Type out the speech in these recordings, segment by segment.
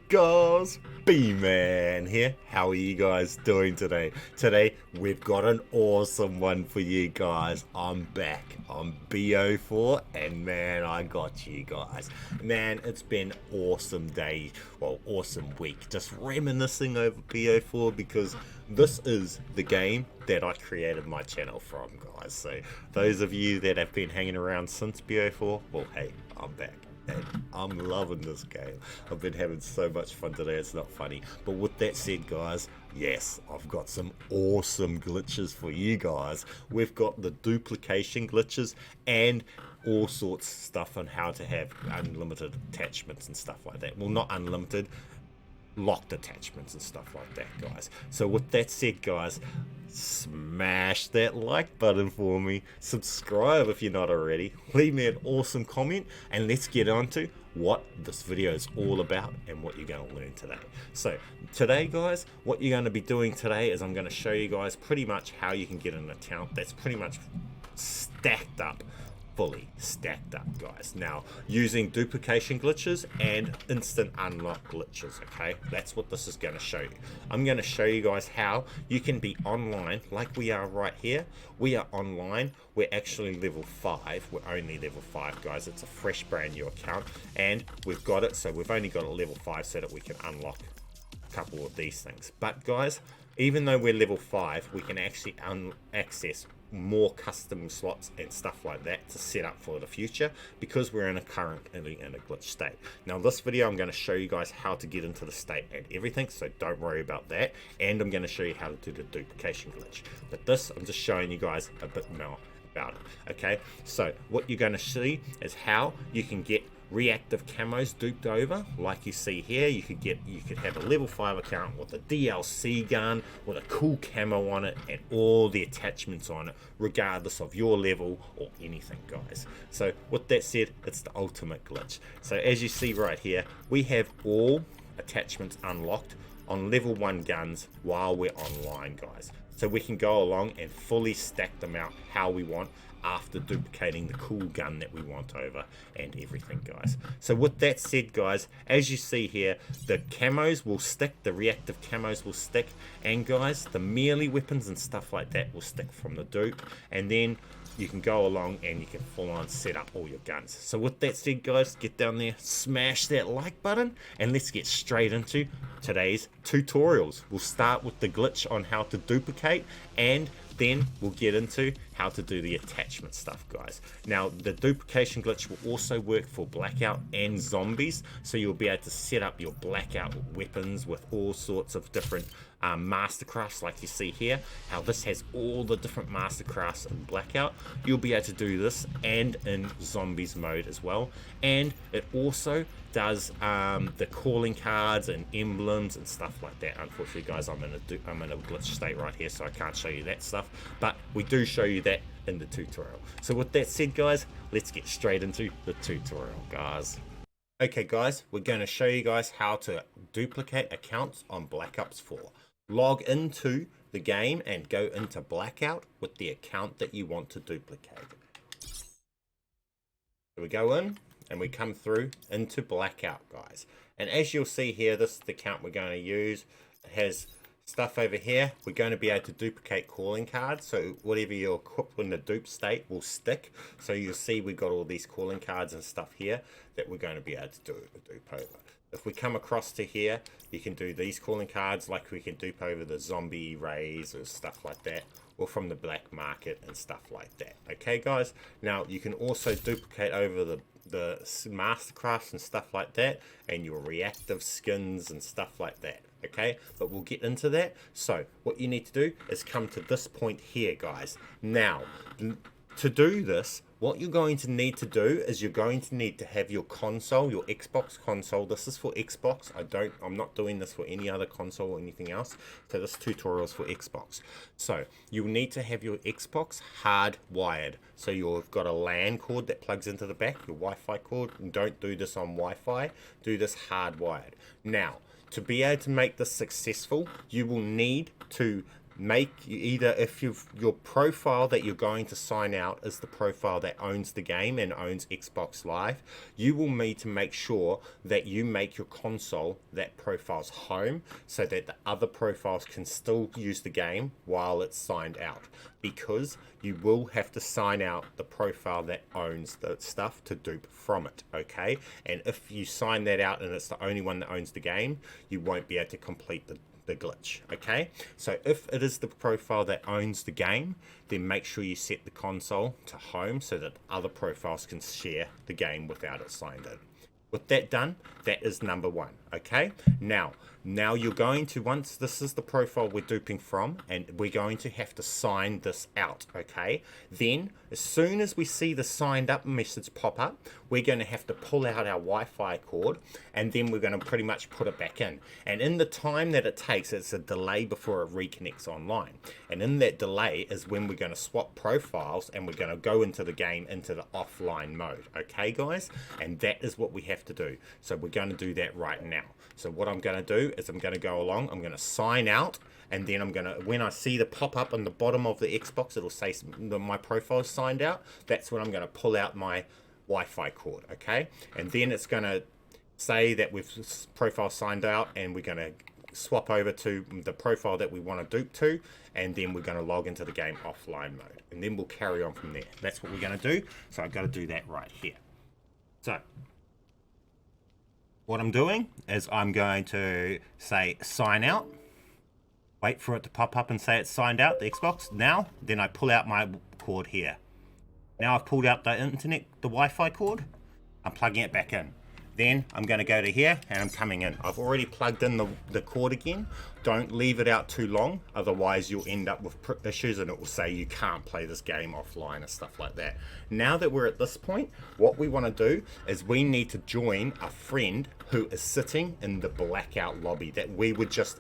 Guys, BMAN here. How are you guys doing today? Today we've got an awesome one for you guys. I'm back on BO4 and man, I got you guys. Man, it's been awesome day, well, awesome week. Just reminiscing over BO4 because this is the game that I created my channel from, guys. So those of you that have been hanging around since BO4, well, hey, I'm back. And I'm loving this game. I've been having so much fun today, it's not funny. But with that said, guys, yes, I've got some awesome glitches for you guys. We've got the duplication glitches and all sorts of stuff on how to have unlimited attachments and stuff like that. Well, not unlimited, locked attachments and stuff like that, guys. So with that said, guys, smash that like button for me, subscribe if you're not already, leave me an awesome comment, and let's get on to what this video is all about and what you're going to learn today. So today, guys, what you're going to be doing today is I'm going to show you guys pretty much how you can get an account that's pretty much stacked up, fully stacked up, guys. Now, using duplication glitches and instant unlock glitches, okay? That's what this is going to show you. I'm going to show you guys how you can be online like we are right here. We are online. We're actually level 5. We're only level 5, guys. It's a fresh brand new account and we've got it, so we've only got a level 5 so that we can unlock a couple of these things. But guys, even though we're level 5, we can actually access more custom slots and stuff like that to set up for the future because we're currently in a glitch state. Now this video I'm going to show you guys how to get into the state and everything, so don't worry about that, and I'm going to show you how to do the duplication glitch. But this, I'm just showing you guys a bit more about it. Okay, so what you're going to see is how you can get reactive camos duped over like you see here. You could have a level 5 account with a DLC gun with a cool camo on it and all the attachments on it regardless of your level or anything, guys. So with that said, it's the ultimate glitch. So as you see right here, we have all attachments unlocked on level 1 guns while we're online, guys. So we can go along and fully stack them out how we want after duplicating the cool gun that we want over and everything, guys. So with that said, guys, as you see here, the camos will stick, the reactive camos will stick, and guys, the melee weapons and stuff like that will stick from the dupe, and then you can go along and you can full on set up all your guns. So with that said, guys, get down there, smash that like button, and let's get straight into today's tutorials. We'll start with the glitch on how to duplicate, and then we'll get into how to do the attachment stuff, guys. Now, the duplication glitch will also work for blackout and zombies, so you'll be able to set up your blackout weapons with all sorts of different mastercrafts like you see here. How this has all the different mastercrafts in blackout. You'll be able to do this and in zombies mode as well, and it also does the calling cards and emblems and stuff like that. Unfortunately, guys, I'm in a glitch state right here, so I can't show you that stuff, but we do show you that in the tutorial. So with that said, guys, let's get straight into the tutorial, guys. Okay, guys, we're going to show you guys how to duplicate accounts on Black Ops 4. Log into the game and go into blackout with the account that you want to duplicate. So we go in and we come through into blackout, guys, and as you'll see here, this is the account we're going to use. It has stuff over here. We're going to be able to duplicate calling cards, so whatever you equip in the dupe state will stick. So you'll see we've got all these calling cards and stuff here that we're going to be able to dupe over. If we come across to here, you can do these calling cards like we can dupe over the zombie rays or stuff like that, or from the black market and stuff like that. Okay, guys, now you can also duplicate over the mastercrafts and stuff like that, and your reactive skins and stuff like that. Okay, but we'll get into that. So what you need to do is come to this point here, guys. Now, to do this, what you're going to need to do is you're going to need to have your console, your Xbox console. This is for Xbox. I'm not doing this for any other console or anything else. So this tutorial is for Xbox. So you'll need to have your Xbox hardwired. So you've got a LAN cord that plugs into the back, your Wi-Fi cord. And don't do this on Wi-Fi. Do this hardwired. Now, to be able to make this successful, you will need to make either, if your profile that you're going to sign out is the profile that owns the game and owns Xbox Live, you will need to make sure that you make your console that profile's home so that the other profiles can still use the game while it's signed out, because you will have to sign out the profile that owns the stuff to dupe from it, okay? And if you sign that out and it's the only one that owns the game, you won't be able to complete the glitch, okay? So if it is the profile that owns the game, then make sure you set the console to home so that other profiles can share the game without it signed in. With that done, that is number one, okay? Now you're going to, once this is the profile we're duping from, and we're going to have to sign this out, okay? Then, as soon as we see the signed up message pop up, we're going to have to pull out our Wi-Fi cord, and then we're going to pretty much put it back in. And in the time that it takes, it's a delay before it reconnects online. And in that delay is when we're going to swap profiles, and we're going to go into the game, into the offline mode, okay, guys? And that is what we have to do. So we're going to do that right now. So what I'm going to do is I'm going to go along, I'm going to sign out, and then I'm going to, when I see the pop up on the bottom of the Xbox, it'll say my profile is signed out. That's when I'm going to pull out my Wi-Fi cord, okay? And then it's going to say that we've profile signed out, and we're going to swap over to the profile that we want to dupe to, and then we're going to log into the game offline mode, and then we'll carry on from there. That's what we're going to do. So I've got to do that right here. So what I'm doing is I'm going to say sign out, wait for it to pop up and say it's signed out, the Xbox. Now, then I pull out my cord here. Now I've pulled out the internet, the Wi-Fi cord, I'm plugging it back in. Then I'm going to go to here and I'm coming in. I've already plugged in the cord again. Don't leave it out too long, otherwise you'll end up with issues and it will say you can't play this game offline and stuff like that. Now that we're at this point, what we want to do is we need to join a friend who is sitting in the blackout lobby that we were just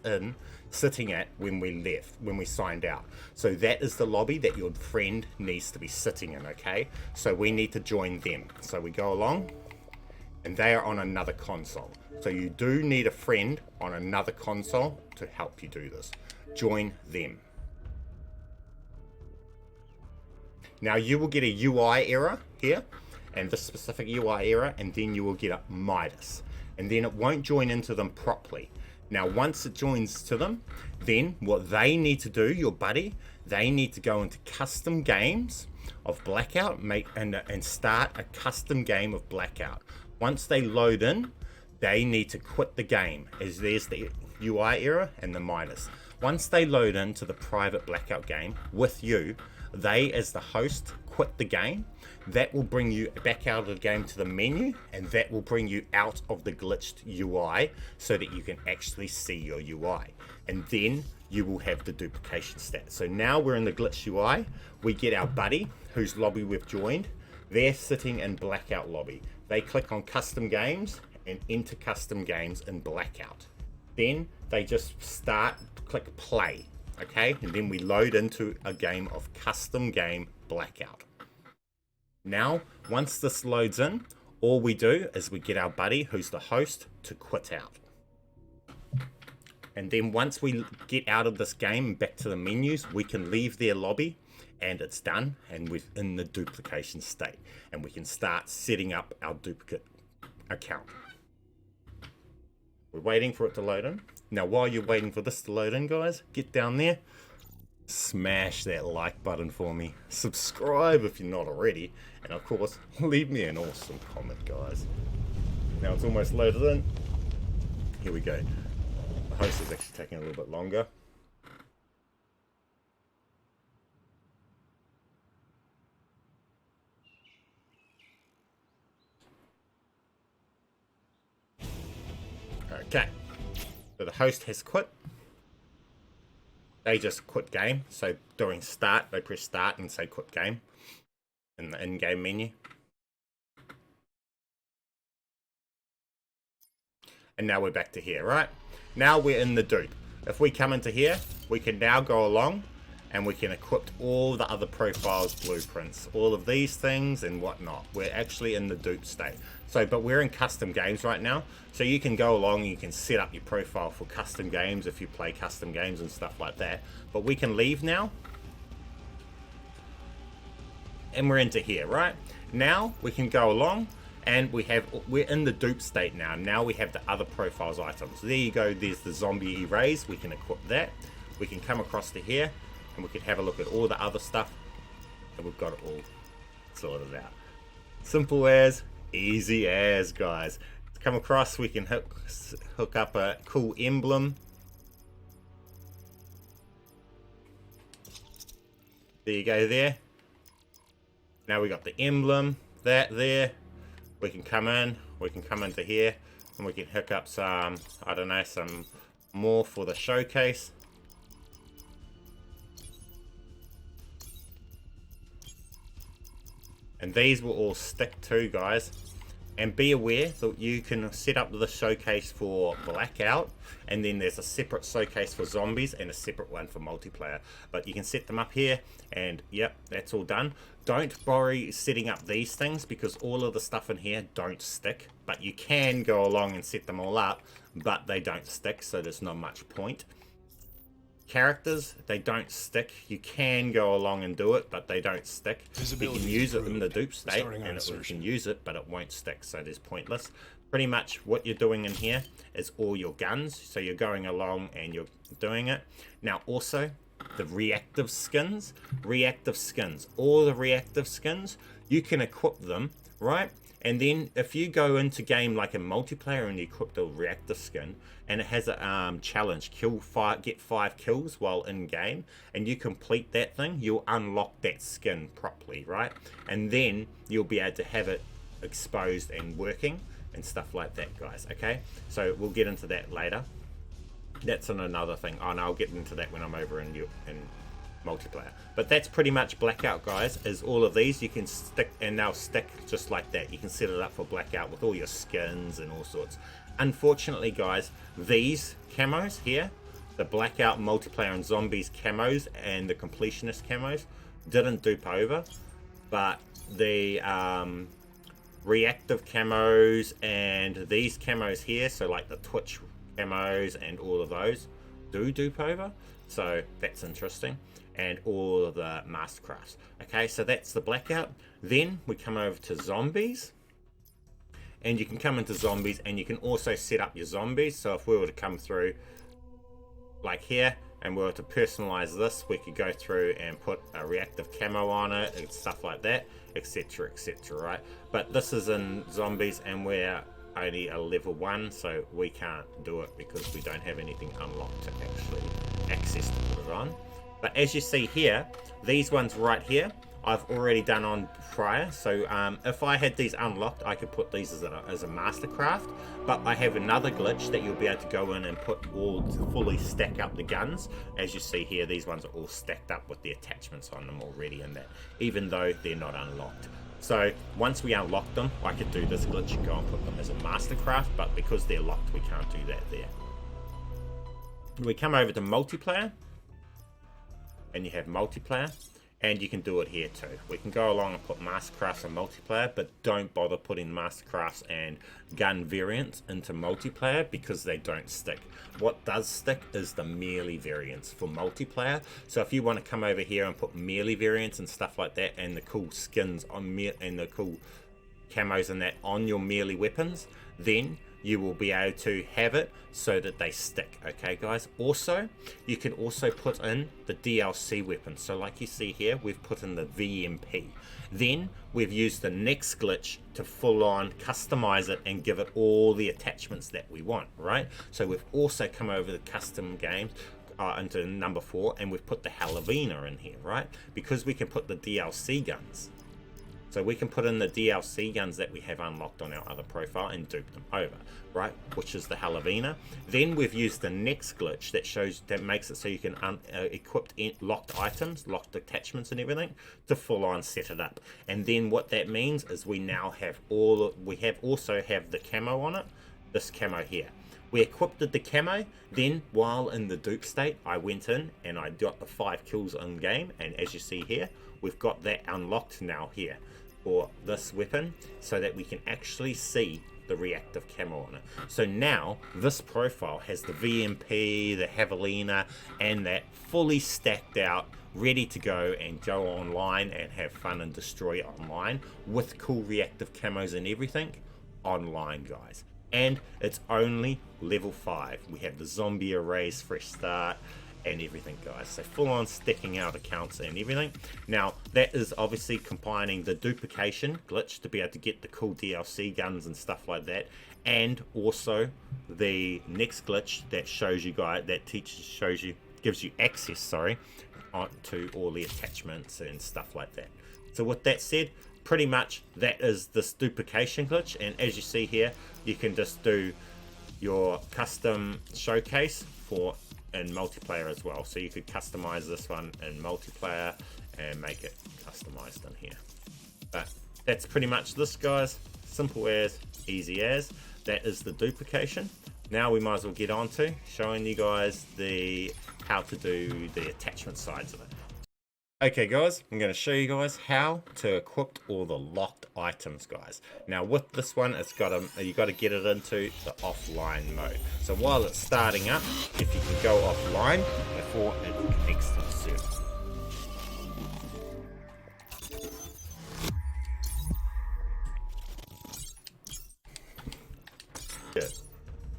sitting at when we left, when we signed out. So that is the lobby that your friend needs to be sitting in, okay? So we need to join them. So we go along, and they are on another console. So you do need a friend on another console to help you do this. Join them. Now you will get a UI error here, and this specific UI error, and then you will get a Midas. And then it won't join into them properly. Now once it joins to them, then what they need to do, your buddy, they need to go into custom games of Blackout, and start a custom game of Blackout. Once they load in, they need to quit the game, as there's the UI error and the Midas. Once they load into the private Blackout game with you, they as the host quit the game. That will bring you back out of the game to the menu, and that will bring you out of the glitched UI so that you can actually see your UI. And then you will have the duplication stat. So now we're in the glitched UI, we get our buddy whose lobby we've joined. They're sitting in Blackout lobby. They click on custom games and enter custom games in Blackout. Then they just click play, okay? And then we load into a game of custom game Blackout. Now, once this loads in, all we do is we get our buddy, who's the host, to quit out. And then once we get out of this game and back to the menus, we can leave their lobby, and it's done, and we're in the duplication state, and we can start setting up our duplicate account. We're waiting for it to load in. Now while you're waiting for this to load in, guys, get down there, smash that like button for me, subscribe if you're not already, and of course leave me an awesome comment, guys. Now it's almost loaded in. Here we go. The host is actually taking a little bit longer. Okay, so the host has quit. They just quit game. So during start, they press start and say quit game in the in-game menu. And now we're back to here, right? Now we're in the dupe. If we come into here, we can now go along and we can equip all the other profiles, blueprints, all of these things and whatnot. We're actually in the dupe state. So, but we're in custom games right now. So you can go along and you can set up your profile for custom games if you play custom games and stuff like that. But we can leave now. And we're into here, right? Now we can go along and we're in the dupe state now. Now we have the other profiles items. There you go, there's the zombie erase. We can equip that. We can come across to here and we can have a look at all the other stuff. And we've got it all sorted out. Simple as, easy as, guys. To come across, we can hook up a cool emblem. There you go there. Now we got the emblem, that there. We can come into here, and we can hook up some, I don't know, some more for the showcase. And these will all stick too, guys. And be aware that you can set up the showcase for Blackout, and then there's a separate showcase for zombies and a separate one for multiplayer. But you can set them up here, and yep, that's all done. Don't worry setting up these things because all of the stuff in here don't stick. But you can go along and set them all up, but they don't stick, so there's not much point. Characters, they don't stick. You can go along and do it, but they don't stick. You can use it in the dupe state, and you can use it, but it won't stick, so there's pointless. Pretty much what you're doing in here is all your guns, so you're going along and you're doing it. Now also, the reactive skins, all the reactive skins, you can equip them, right? And then if you go into game like a multiplayer and you equip the reactive skin, and it has a challenge, get 5 kills while in game, and you complete that thing, you'll unlock that skin properly, right? And then you'll be able to have it exposed and working and stuff like that, guys. Okay, so we'll get into that later. That's on another thing. Oh, and I'll get into that when I'm over in multiplayer. But that's pretty much Blackout, guys, is all of these you can stick, and they'll stick just like that. You can set it up for Blackout with all your skins and all sorts. Unfortunately, guys, these camos here, the Blackout, multiplayer and zombies camos and the completionist camos didn't dupe over, but the reactive camos and these camos here, so like the Twitch camos and all of those do dupe over, so that's interesting. And all of the Mastercrafts. Okay, so that's the Blackout. Then we come over to zombies, and you can come into zombies and you can also set up your zombies. So if we were to come through like here and we were to personalize this, we could go through and put a reactive camo on it and stuff like that, etc, etc, right? But this is in zombies and we're only a level 1, so we can't do it because we don't have anything unlocked to actually access to put it on. But as you see here, these ones right here, I've already done on prior. So if I had these unlocked, I could put these as a Mastercraft. But I have another glitch that you'll be able to go in and put all to fully stack up the guns. As you see here, these ones are all stacked up with the attachments on them already in that, even though they're not unlocked. So once we unlock them, I could do this glitch and go and put them as a Mastercraft. But because they're locked, we can't do that there. We come over to multiplayer. And you have multiplayer, and you can do it here too. We can go along and put Mastercrafts and multiplayer, but don't bother putting Mastercrafts and gun variants into multiplayer because they don't stick. What does stick is the melee variants for multiplayer. So if you want to come over here and put melee variants and stuff like that, and the cool skins on and the cool camos and that on your melee weapons, then you will be able to have it so that they stick. Okay, guys. Also, you can also put in the DLC weapons. So like you see here, we've put in the VMP. Then we've used the next glitch to full on customize it and give it all the attachments that we want, right? So we've also come over the custom games into number 4, and we've put the Halavina in here, right? Because we can put the DLC guns. So we can put in the DLC guns that we have unlocked on our other profile and dupe them over, right? Which is the Halavina. Then we've used the next glitch that makes it so you can equip locked items, locked attachments and everything to full on set it up. And then what that means is we now have also have the camo on it, this camo here. We equipped the camo. Then while in the dupe state, I went in and I got the 5 kills in game, and as you see here, we've got that unlocked now here for this weapon, so that we can actually see the reactive camo on it. So now this profile has the VMP, the javelina, and that fully stacked out, ready to go and go online and have fun and destroy online with cool reactive camos and everything online, guys. And it's only level 5. We have the zombie arrays, fresh start, and everything, guys. So full on sticking out accounts and everything. Now that is obviously combining the duplication glitch to be able to get the cool DLC guns and stuff like that, and also the next glitch that shows you guys, that gives you access, sorry, to all the attachments and stuff like that. So with that said, pretty much that is this duplication glitch, and as you see here, you can just do your custom showcase for in multiplayer as well. So you could customize this one in multiplayer and make it customized in here. But that's pretty much this, guys. Simple as, easy as. That is the duplication. Now we might as well get on to showing you guys how to do the attachment sides of it. Okay guys, I'm going to show you guys how to equip all the locked items, guys. Now with this one, you got to get it into the offline mode. So while it's starting up, if you can go offline before it connects to the server. Good.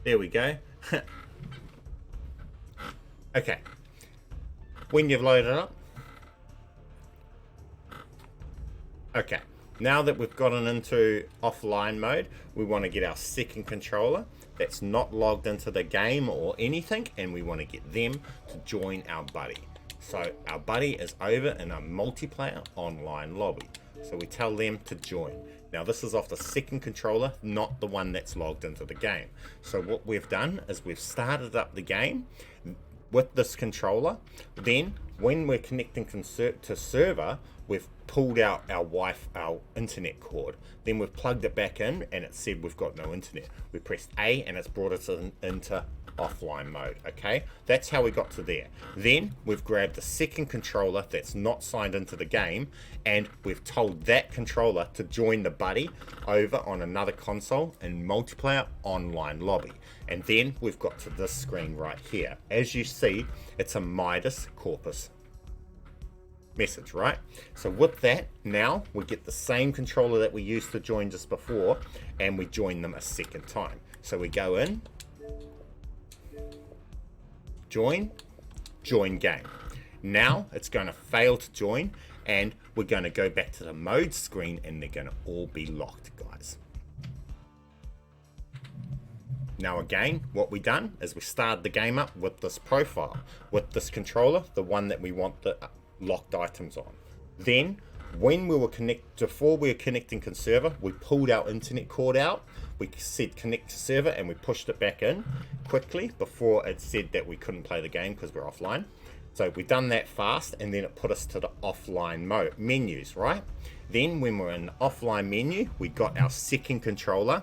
There we go. Okay. When you've loaded it up, okay, now that we've gotten into offline mode, we want to get our second controller that's not logged into the game or anything, and we want to get them to join our buddy. So our buddy is over in a multiplayer online lobby. So we tell them to join. Now this is off the second controller, not the one that's logged into the game. So what we've done is we've started up the game with this controller. Then when we're connecting to server, we've pulled out our internet cord. Then we've plugged it back in and it said we've got no internet. We pressed A and it's brought us into offline mode. Okay, that's how we got to there. Then we've grabbed the second controller that's not signed into the game, and we've told that controller to join the buddy over on another console in multiplayer online lobby. And then we've got to this screen right here. As you see, it's a Midas Corpus message, right? So with that, now we get the same controller that we used to join just before, and we join them a second time. So we go in, join game. Now it's going to fail to join, and we're going to go back to the mode screen, and they're going to all be locked, guys. Now again, what we done is we started the game up with this profile, with this controller, the one that we want the locked items on. Then when we were before we were connecting to server, we pulled our internet cord out. We said connect to server and we pushed it back in quickly before it said that we couldn't play the game because we're offline. So we done that fast, and then it put us to the offline mode menus, right? Then when we're in the offline menu, we got our second controller.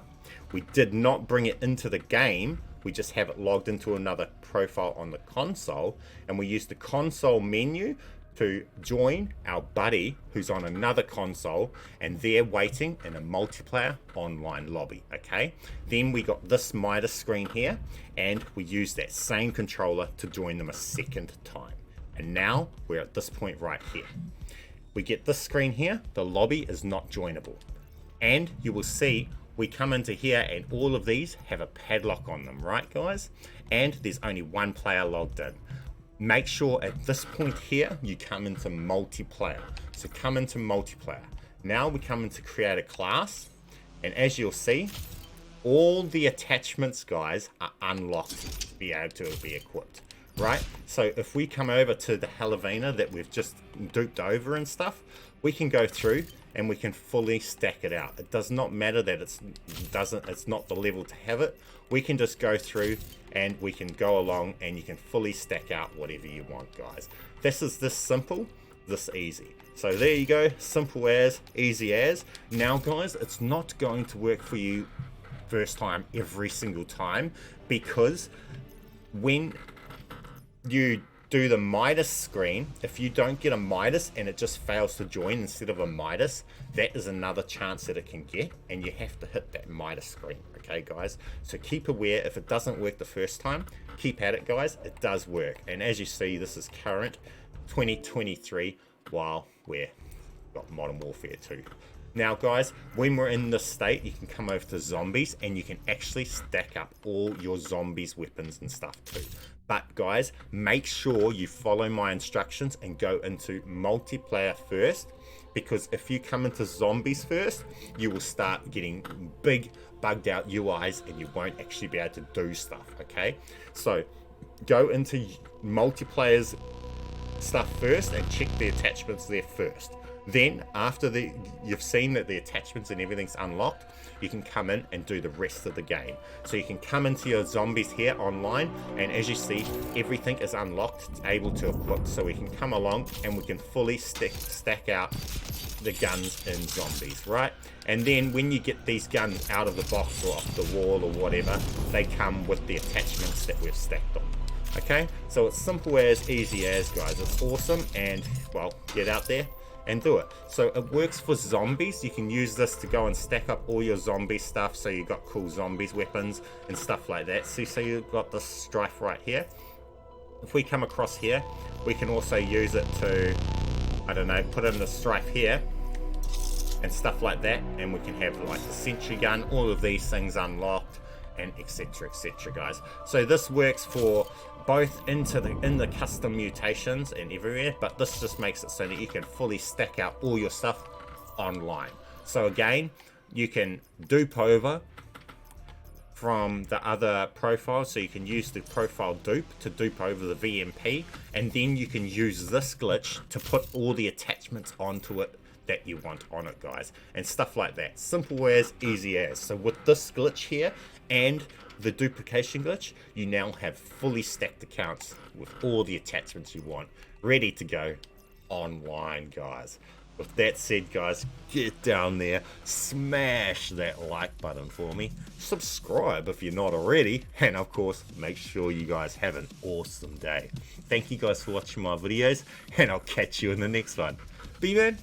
We did not bring it into the game. We just have it logged into another profile on the console, and we use the console menu to join our buddy who's on another console, and they're waiting in a multiplayer online lobby. Okay, then we got this Midas screen here, and we use that same controller to join them a second time. And now we're at this point right here. We get this screen here, the lobby is not joinable, and you will see we come into here and all of these have a padlock on them, right guys? And there's only one player logged in. Make sure at this point here you come into multiplayer. So come into multiplayer. Now we come into create a class, and as you'll see, all the attachments, guys, are unlocked to be able to be equipped, right? So if we come over to the javelina that we've just duped over and stuff, we can go through and we can fully stack it out. It does not matter that it's not the level to have it. We can just go through and we can go along and you can fully stack out whatever you want, guys. This is this simple, this easy. So there you go, simple as, easy as. Now guys, it's not going to work for you first time every single time, because when you do the Midas screen, if you don't get a Midas and it just fails to join instead of a Midas, that is another chance that it can get, and you have to hit that Midas screen. Okay guys, so keep aware. If it doesn't work the first time, keep at it guys, it does work. And as you see, this is current 2023 while we're got Modern Warfare 2. Now guys, when we're in this state, you can come over to zombies and you can actually stack up all your zombies weapons and stuff too. But guys, make sure you follow my instructions and go into multiplayer first, because if you come into zombies first, you will start getting big bugged out UIs and you won't actually be able to do stuff. Okay, so go into multiplayer's stuff first and check the attachments there first. Then after you've seen that the attachments and everything's unlocked, you can come in and do the rest of the game. So you can come into your zombies here online, and as you see, everything is unlocked. It's able to equip, so we can come along and we can fully stack out the guns in zombies, right? And then when you get these guns out of the box or off the wall or whatever, they come with the attachments that we've stacked on. Okay, so it's simple as, easy as, guys. It's awesome, and well, get out there and do it. So it works for zombies. You can use this to go and stack up all your zombie stuff, so you got cool zombies weapons and stuff like that. So you've got this strife right here. If we come across here, we can also use it to, I don't know, put in the strife here and stuff like that, and we can have like the sentry gun, all of these things unlocked, and etc, guys. So this works for both in the custom mutations and everywhere, but this just makes it so that you can fully stack out all your stuff online. So again, you can dupe over from the other profiles, so you can use the profile dupe to dupe over the VMP, and then you can use this glitch to put all the attachments onto it that you want on it, guys, and stuff like that. Simple as, easy as. So with this glitch here and the duplication glitch, you now have fully stacked accounts with all the attachments you want, ready to go online, guys. With that said, guys, get down there, smash that like button for me, subscribe if you're not already, and of course, make sure you guys have an awesome day. Thank you guys for watching my videos, and I'll catch you in the next one. BMAN